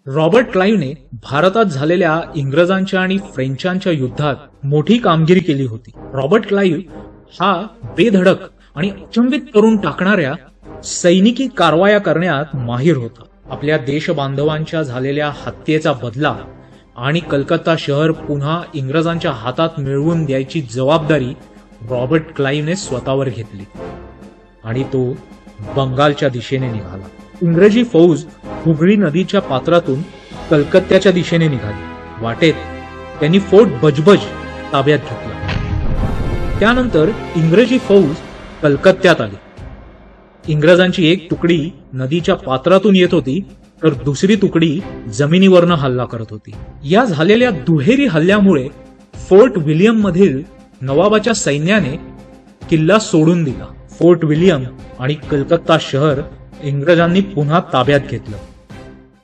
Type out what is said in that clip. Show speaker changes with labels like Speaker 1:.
Speaker 1: Robert क्लाइव्हने भारतात झालेल्या इंग्रजांच्या आणि फ्रेंचांच्या युद्धात मोठी कामगिरी केली होती. रॉबर्ट क्लाइव्ह हा बेधडक आणि अचंबित करून टाकणाऱ्या सैनिकी कारवाया करण्यात माहिर होता. आपल्या देशबांधवांच्या झालेल्या हत्येचा बदला आणि कलकत्ता शहर पुन्हा इंग्रजांच्या हातात मिळवून द्यायची जबाबदारी रॉबर्ट क्लाइव्हने स्वतःवर घेतली आणि तो बंगालच्या दिशेने निघाला. इंग्रजी फौज हुगळी नदीच्या पात्रातून कलकत्त्याच्या दिशेने निघाली. वाटेत त्यांनी फोर्ट बजबज ताब्यात घेतला. त्यानंतर इंग्रजी फौज कलकत्त्यात आली. इंग्रजांची एक तुकडी नदीच्या पात्रातून येत होती तर दुसरी तुकडी जमिनीवरनं हल्ला करत होती. या झालेल्या दुहेरी हल्ल्यामुळे फोर्ट विल्यम मधील नवाबाच्या सैन्याने किल्ला सोडून दिला. फोर्ट विल्यम आणि कलकत्ता शहर इंग्रजांनी पुन्हा ताब्यात घेतलं.